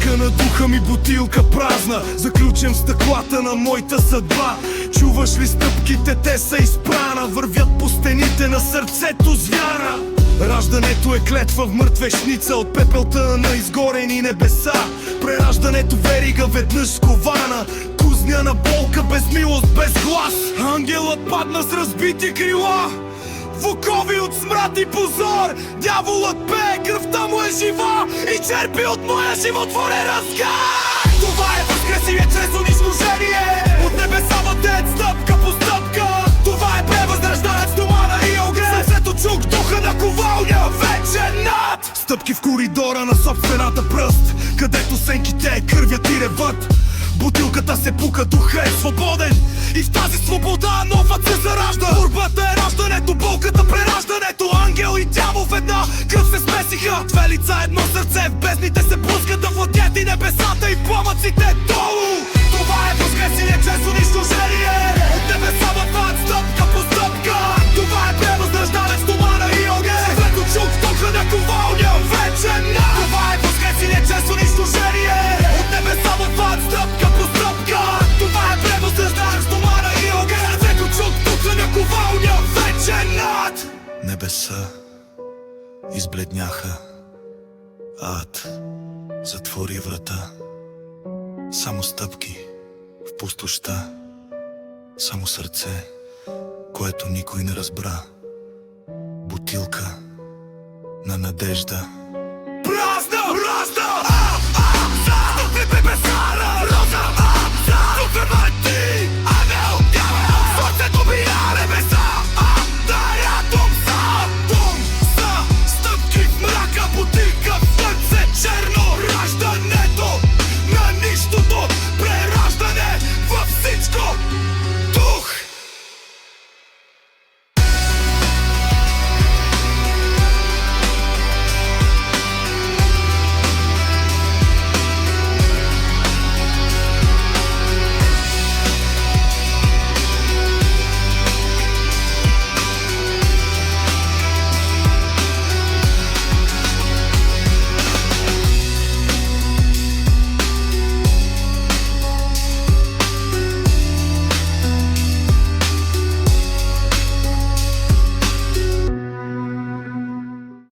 Пътека на духа ми бутилка празна, заключен в стъклата на моята съдба. Чуваш ли стъпките, те са изпрана, вървят по стените на сърцето с вяра. Раждането е клетва в мъртвешница, от пепелта на изгорени небеса. Прераждането верига веднъж скована, кузняна болка, без милост, без глас. Ангелът падна с разбити крила, в окови от смрад и позор. Дяволът пее, кръвта му е жива и черпи от моя животворен разгар. Това е възкресение чрез унищожение, от небеса въртец, стъпка по стъпка. Това е превъзрождането, тумана и огън. Сърцето чук духа на ковалня, вече над. Стъпки в коридора на собствената пръст, където сенките кървят и ревът. Бутилката се пука, духа е свободен и в тази свобода новът се заражда. Борбата е раждането, болката прераждането. Ангел и дявол в една кръв се смесиха. Две лица, едно сърце, в бездните се пускат да владят и небесата и пламъците долу. Това е възкресение чрез унищожение, от небеса върват стъпка по стъпка. Това е превъзрождането, тумана и огън. Светло чук духа на ковалня, вече над. Това е възкресение чрез унищожение, от небеса върват стъпка по стъпка. Това е превъзрождането, тумана и огън. Светло чук духа на ковалня, вече над. Небеса избледняха, ад затвори врата. Само стъпки в пустощта, само сърце, което никой не разбра. Бутилка на надежда.